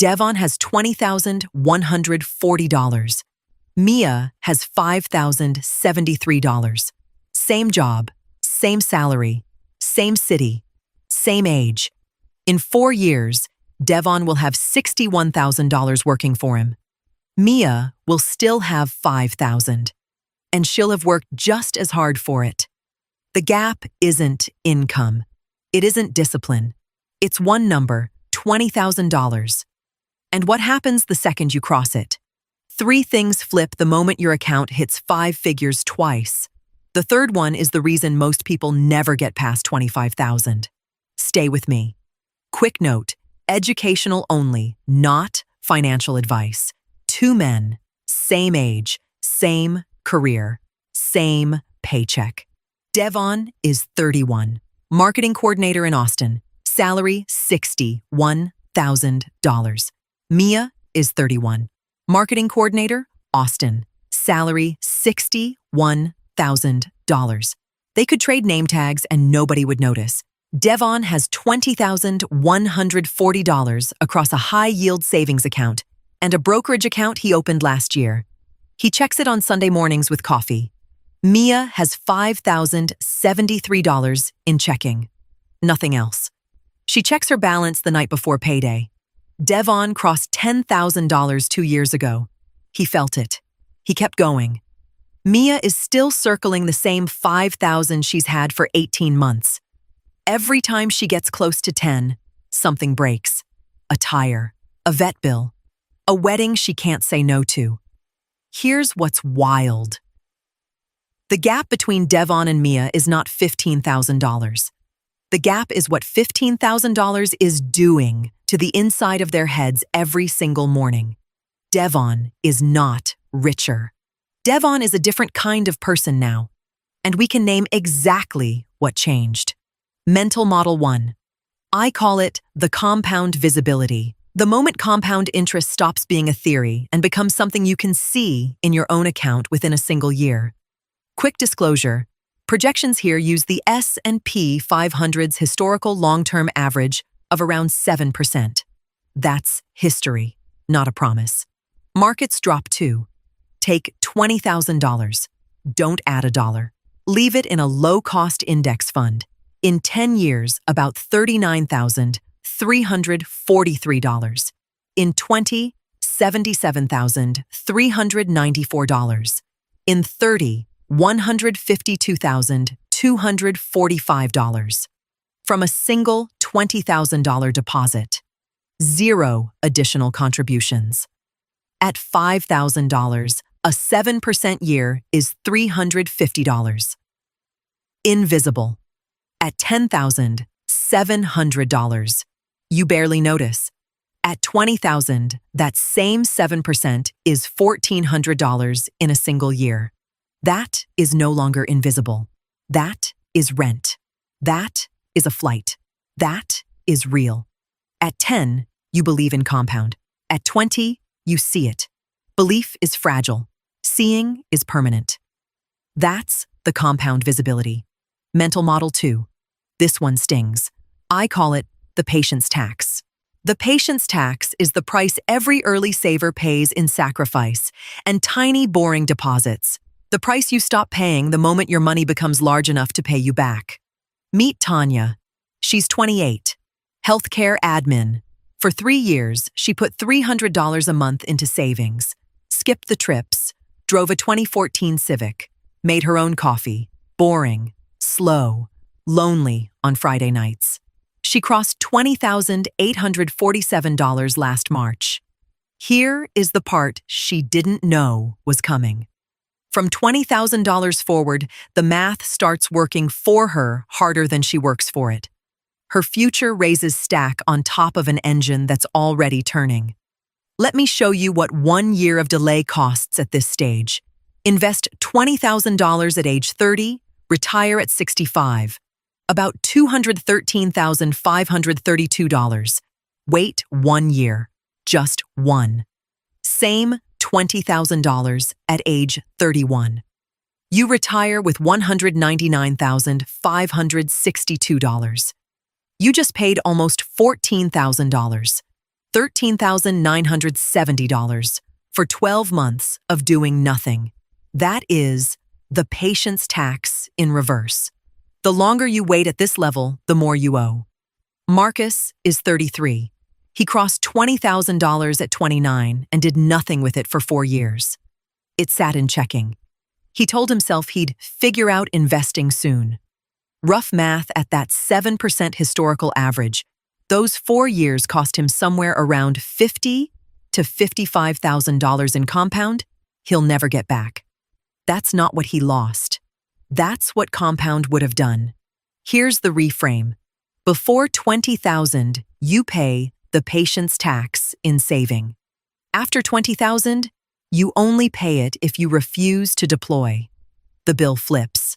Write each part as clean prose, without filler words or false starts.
Devon has $20,140. Mia has $5,073. Same job, same salary, same city, same age. In 4 years, Devon will have $61,000 working for him. Mia will still have $5,000, and she'll have worked just as hard for it. The gap isn't income. It isn't discipline. It's one number, $20,000. And what happens the second you cross it? 3 things flip the moment your account hits 5 figures twice. The third one is the reason most people never get past $25,000. Stay with me. Quick note, educational only, not financial advice. 2 men, same age, same career, same paycheck. Devon is 31, marketing coordinator in Austin, salary $61,000. Mia is 31, marketing coordinator, Austin, salary $61,000. They could trade name tags and nobody would notice. Devon has $20,140 across a high-yield savings account and a brokerage account he opened last year. He checks it on Sunday mornings with coffee. Mia has $5,073 in checking. Nothing else. She checks her balance the night before payday. Devon crossed $10,000 2 years ago. He felt it. He kept going. Mia is still circling the same $5,000 she's had for 18 months. Every time she gets close to 10, something breaks. A tire, a vet bill, a wedding she can't say no to. Here's what's wild. The gap between Devon and Mia is not $15,000. The gap is what $15,000 is doing to the inside of their heads every single morning. Devon is not richer. Devon is a different kind of person now, and we can name exactly what changed. Mental Model 1. I call it the compound visibility. The moment compound interest stops being a theory and becomes something you can see in your own account within a single year. Quick disclosure, projections here use the S&P 500's historical long-term average of around 7%. That's history, not a promise. Markets drop too. Take $20,000. Don't add a dollar. Leave it in a low-cost index fund. In 10 years, about $39,343. In 20, $77,394. In 30, $152,245. From a single $20,000 deposit. 0 additional contributions. At $5,000, a 7% year is $350. Invisible. At $10,700, you barely notice. At $20,000, that same 7% is $1,400 in a single year. That is no longer invisible. That is rent. That is a flight. That is real. At 10, you believe in compound. At 20, you see it. Belief is fragile. Seeing is permanent. That's the compound visibility. Mental Model 2. This one stings. I call it the patience tax. The patience tax is the price every early saver pays in sacrifice and tiny, boring deposits. The price you stop paying the moment your money becomes large enough to pay you back. Meet Tanya. She's 28. Healthcare admin. For 3 years, she put $300 a month into savings, skipped the trips, drove a 2014 Civic, made her own coffee, boring, slow, lonely on Friday nights. She crossed $20,847 last March. Here is the part she didn't know was coming. From $20,000 forward, the math starts working for her harder than she works for it. Her future raises stack on top of an engine that's already turning. Let me show you what 1 year of delay costs at this stage. Invest $20,000 at age 30, retire at 65. About $213,532. Wait 1 year. Just one. Same $20,000 at age 31. You retire with $199,562. You just paid almost $14,000. $13,970 for 12 months of doing nothing. That is the patience tax in reverse. The longer you wait at this level, the more you owe. Marcus is 33. He crossed $20,000 at 29 and did nothing with it for 4 years. It sat in checking. He told himself he'd figure out investing soon. Rough math at that 7% historical average, those 4 years cost him somewhere around $50,000 to $55,000 in compound he'll never get back. That's not what he lost. That's what compound would have done. Here's the reframe. Before $20,000, you pay the patience tax in saving. After $20,000, you only pay it if you refuse to deploy. The bill flips.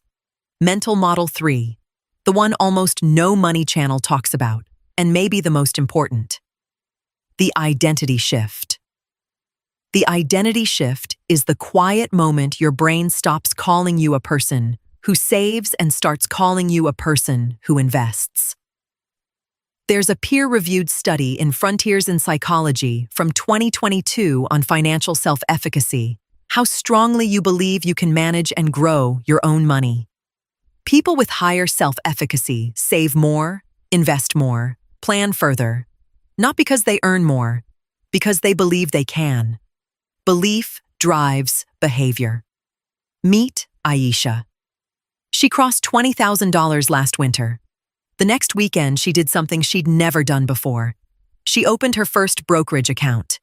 Mental Model 3, the one almost no money channel talks about, and maybe the most important. The identity shift. The identity shift is the quiet moment your brain stops calling you a person who saves and starts calling you a person who invests. There's a peer-reviewed study in Frontiers in Psychology from 2022 on financial self-efficacy, how strongly you believe you can manage and grow your own money. People with higher self-efficacy save more, invest more, plan further, not because they earn more, because they believe they can. Belief drives behavior. Meet HYSA. She crossed $20,000 last winter. The next weekend, she did something she'd never done before. She opened her first brokerage account.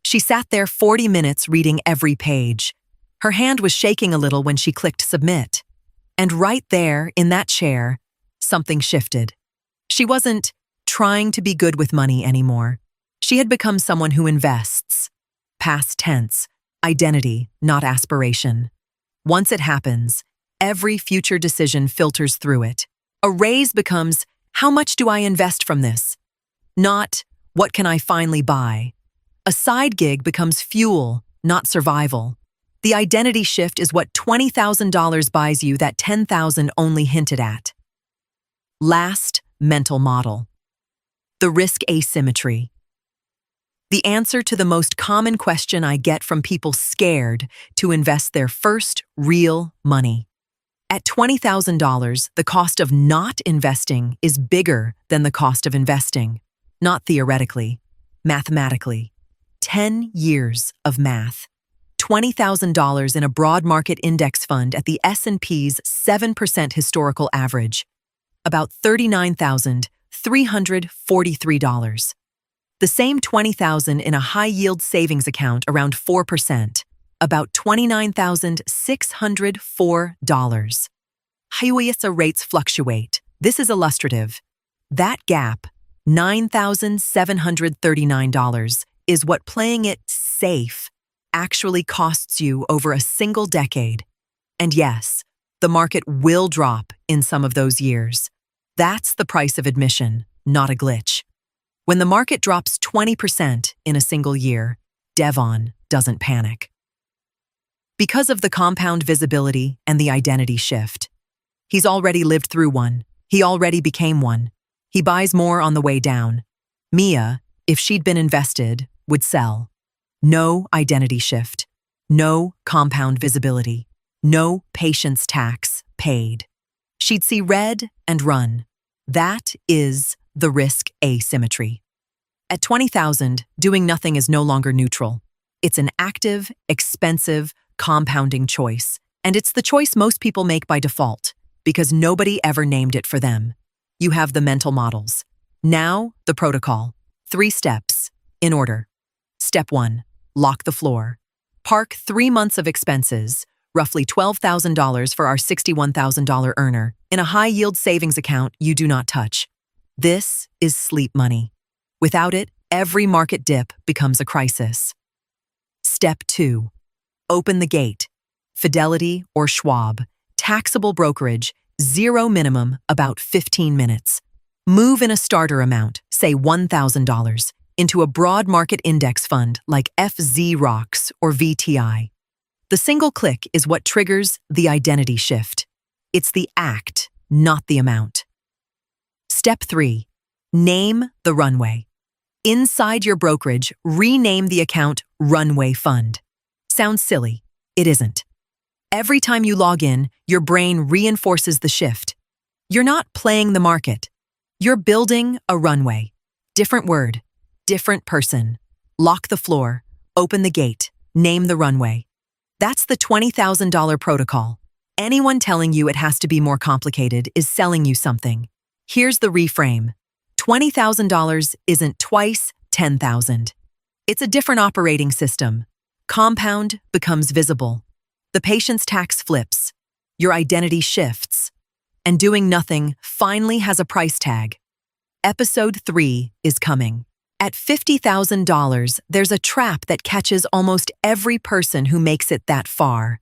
She sat there 40 minutes reading every page. Her hand was shaking a little when she clicked submit. And right there, in that chair, something shifted. She wasn't trying to be good with money anymore. She had become someone who invests. Past tense, identity, not aspiration. Once it happens, every future decision filters through it. A raise becomes, how much do I invest from this? Not, what can I finally buy? A side gig becomes fuel, not survival. The identity shift is what $20,000 buys you that $10,000 only hinted at. Last mental model. The risk asymmetry. The answer to the most common question I get from people scared to invest their first real money. At $20,000, the cost of not investing is bigger than the cost of investing. Not theoretically, mathematically. 10 years of math. $20,000 in a broad market index fund at the S&P's 7% historical average. About $39,343. The same $20,000 in a high-yield savings account around 4%. About $29,604. HYSA rates fluctuate. This is illustrative. That gap, $9,739, is what playing it safe actually costs you over a single decade. And yes, the market will drop in some of those years. That's the price of admission, not a glitch. When the market drops 20% in a single year, Devon doesn't panic. Because of the compound visibility and the identity shift. He's already lived through one. He already became one. He buys more on the way down. Mia, if she'd been invested, would sell. No identity shift. No compound visibility. No patience tax paid. She'd see red and run. That is the risk asymmetry. At $20,000, doing nothing is no longer neutral. It's an active, expensive, compounding choice. And it's the choice most people make by default, because nobody ever named it for them. You have the mental models. Now, the protocol. 3 steps, in order. Step 1, lock the floor. Park 3 months of expenses, roughly $12,000 for our $61,000 earner, in a high-yield savings account you do not touch. This is sleep money. Without it, every market dip becomes a crisis. Step 2, open the gate. Fidelity or Schwab. Taxable brokerage, 0 minimum, about 15 minutes. Move in a starter amount, say $1,000, into a broad market index fund like FZ-ROX or VTI. The single click is what triggers the identity shift. It's the act, not the amount. Step 3, name the runway. Inside your brokerage, rename the account Runway Fund. Sounds silly. It isn't. Every time you log in, your brain reinforces the shift. You're not playing the market. You're building a runway. Different word, different person. Lock the floor, open the gate, name the runway. That's the $20,000 protocol. Anyone telling you it has to be more complicated is selling you something. Here's the reframe. $20,000 isn't twice $10,000. It's a different operating system. Compound becomes visible. The patient's tax flips. Your identity shifts. And doing nothing finally has a price tag. Episode 3 is coming. At $50,000, there's a trap that catches almost every person who makes it that far.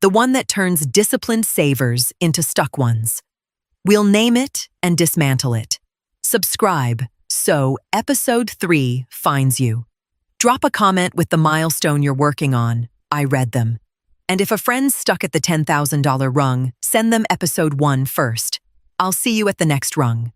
The one that turns disciplined savers into stuck ones. We'll name it and dismantle it. Subscribe so Episode 3 finds you. Drop a comment with the milestone you're working on. I read them. And if a friend's stuck at the $10,000 rung, send them Episode 1 first. I'll see you at the next rung.